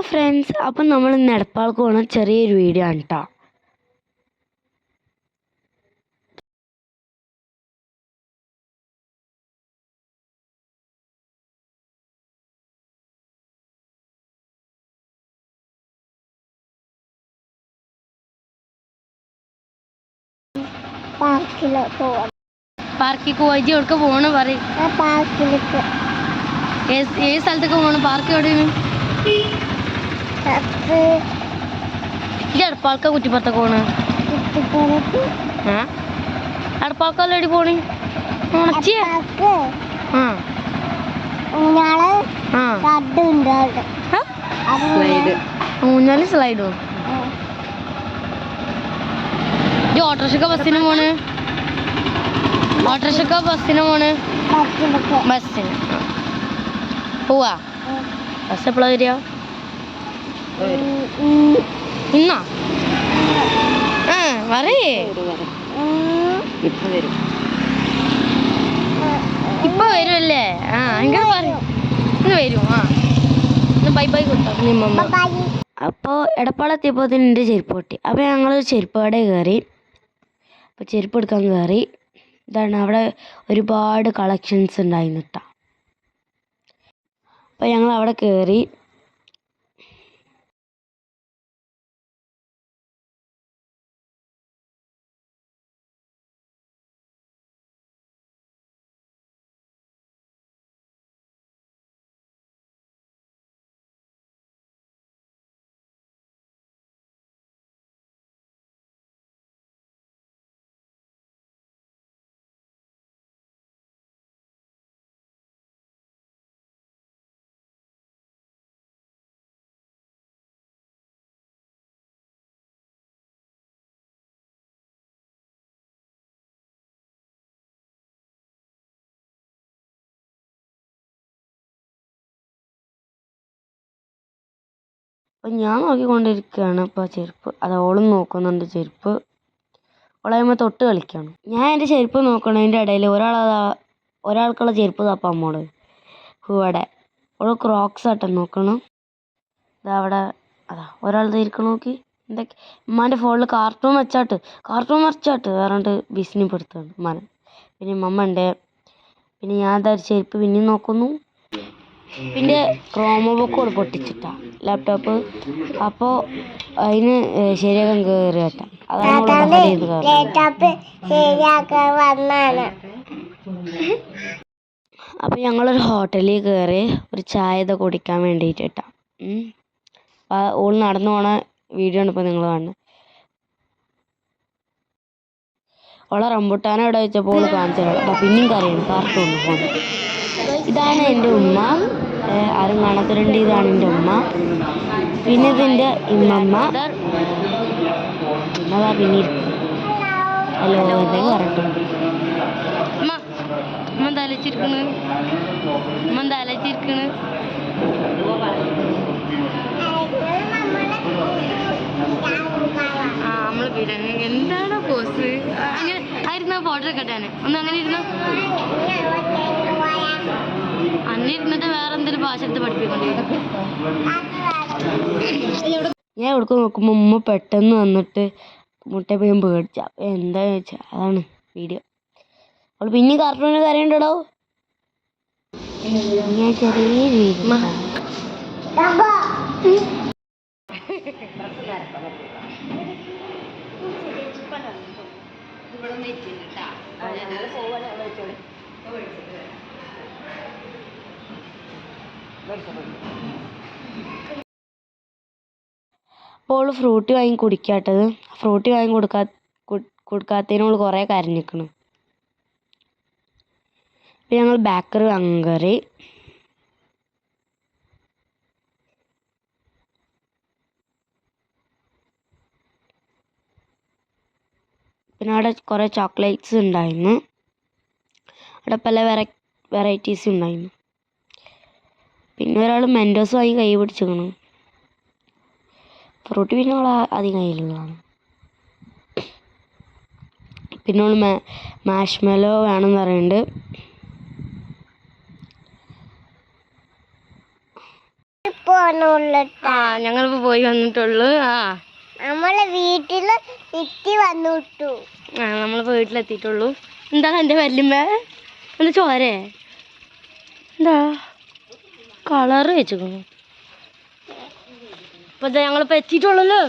Friends, അപ്പം നമ്മൾ ഇന്ന് എടപ്പാൾക്ക് പോകുന്ന ചെറിയൊരു വീഡിയോ ആണ് കേട്ടോ. പാർക്കിൽ പോയി എവിടെ പോകണ പറയും. ഏത് സ്ഥലത്തൊക്കെ പോകണം? പാർക്ക് എവിടെയാണ്? എടപ്പാൾക്ക കുറ്റിപ്പുറത്തൊക്കെ പോണ്. എടപ്പാൾക്കല്ല എടി പോണി? ഊഞ്ഞാല് സ്ലൈഡോ? ഓട്ടോറിക്ഷക്ക ബസ്സിന് പോണ്? ഓട്ടോറിക്ഷക്ക ബസ്സിന് പോണ്? ബസ്സിന് പോവാ. ബസ് എപ്പോഴാ വരിക? ഇന്നാ? പറയേ. ഇപ്പൊ വരുമല്ലേ? ഇങ്ങനെ പറയും. ഇന്ന് വരും. ഇന്ന് ബൈ ബൈ കൊടുത്താ. അപ്പോൾ എടപ്പാളെത്തിയപ്പോൾ എൻ്റെ ചെരുപ്പ് പൊട്ടി. അപ്പോൾ ഞങ്ങൾ ചെരുപ്പ് കടയിൽ കയറി. അപ്പോൾ ചെരുപ്പ് എടുക്കാൻ കയറി. ഇതാണ് അവിടെ ഒരുപാട് കളക്ഷൻസ് ഉണ്ടായിരുന്നു കേട്ടോ. അപ്പോൾ ഞങ്ങൾ അവിടെ കയറി. അപ്പോൾ ഞാൻ നോക്കിക്കൊണ്ടിരിക്കുകയാണ്. ഇപ്പോൾ ചെരുപ്പ് അത് ഓളും നോക്കുന്നുണ്ട്. ചെരുപ്പ് ഓളായ്മ തൊട്ട് കളിക്കുകയാണ്. ഞാൻ എൻ്റെ ചെരുപ്പ് നോക്കണതിൻ്റെ ഇടയിൽ ഒരാൾക്കുള്ള ചെരുപ്പ് തപ്പാൻ മോള് ഇവിടെ ഓള് ക്രോക്സ് ആട്ടം നോക്കണം. ഇതവിടെ ഒരാൾ ഇരിക്കണം. നോക്കി എന്തൊക്കെ ഉമ്മാൻ്റെ ഫോണിൽ കാർട്ടൂൺ വെച്ചാട്ട് വേറെ ഭീഷണിപ്പെടുത്തുകയാണ് ഉമ്മാനെ. പിന്നെ ഉമ്മ ഉണ്ട്. പിന്നെ ഞാൻ ധരിച്ച ചെരുപ്പ് പിന്നെയും നോക്കുന്നു. പിന്നെ ക്രോമോ ബുക്കോട് പൊട്ടിച്ചിട്ടാ ലാപ്ടോപ്പ്. അപ്പോൾ അതിന് ശരിയാക്കാൻ കയറി കേട്ടാ. അപ്പോൾ ഞങ്ങളൊരു ഹോട്ടലിൽ കയറി ഒരു ചായ ഇതൊക്കെ കുടിക്കാൻ വേണ്ടിയിട്ട് കേട്ടാ. അപ്പോൾ ഓൾ നടന്നു പോണ വീഡിയോ ആണ് ഇപ്പോൾ നിങ്ങൾ കാണുന്നത്. ഓളെ റംബുട്ടാനെ അവിടെ വെച്ചപ്പോൾ ഓൾ കാണിച്ചോളാം. അപ്പോൾ പിന്നെയും കറിയാണ് കാർട്ടൂൺ ഫോൺ. ഇതാണ് എൻ്റെ ഉമ്മ. ആരും കാണാത്തവരുണ്ട്. ഇതാണ് എൻ്റെ ഉമ്മ. പിന്നെ ഇതിൻ്റെ ഇമ്മമ്മ. അതാ പിന്നെ ഹലോ എന്തൊക്കെ പറഞ്ഞിട്ടുണ്ട്. ഉമ്മ തലച്ചിരിക്കണ്. നമ്മള് പിന്നെ എന്താണ് പോസ് അങ്ങനെ ആയിരുന്ന ഫോട്ടോ കെട്ടാന് ഒന്ന് അങ്ങനെ ഇരുന്നു. അന്നിരുന്നിട്ട് വേറെ എന്തെങ്കിലും ഭാഷ എടുത്ത് പഠിപ്പിക്കൊണ്ടിരിക്കും. ഞാൻ എവിടെ നോക്കുമ്പോൾ ഉമ്മ പെട്ടെന്ന് വന്നിട്ട് മുട്ടപ്പയും പേടിച്ച. എന്താ ചോദിച്ചാൽ അതാണ് വീഡിയോ. അവൾ പിന്നെ കാർട്ടൂണിന് കരയുണ്ടോ? ഞാൻ ചെറിയ വീഡിയോ അപ്പോൾ ഫ്രൂട്ടി വാങ്ങി കുടിക്കാട്ടത്. ഫ്രൂട്ടി വാങ്ങി കൊടുക്കാത്തതിനോട് കുറേ കരഞ്ഞിക്കണം. പിന്നെ ഞങ്ങൾ ബേക്കറി വാങ്ങാൻ കയറി. പിന്നെ അവിടെ കുറേ ചോക്ലേറ്റ്സ് ഉണ്ടായിരുന്നു. അവിടെ പല വെറൈറ്റീസ് ഉണ്ടായിരുന്നു. പിന്നെ ഒരാൾ മെൻഡോസ് വാങ്ങി കൈ പിടിച്ചിരിക്കണം. ഫ്രൂട്ടി പിന്നെ അവൾ അധികം കയ്യിലുള്ളതാണ്. പിന്നെ അവൾ മാഷ്മെല്ലോ വേണമെന്ന് പറയുന്നുണ്ട്. ആ ഞങ്ങളിപ്പോ പോയി വന്നിട്ടുള്ളൂ. നമ്മളെ വീട്ടില് എത്തി വന്നിട്ടു. നമ്മളിപ്പോ വീട്ടിലെത്തിയിട്ടുള്ളൂ. എന്താ എന്റെ വല്യമ്മ എന്താ ചോരേ? എന്താ കളറ് വെച്ചിരിക്കുന്നു. ഇപ്പൊ ഞങ്ങളിപ്പോ എത്തിയിട്ടുള്ളല്ലോ.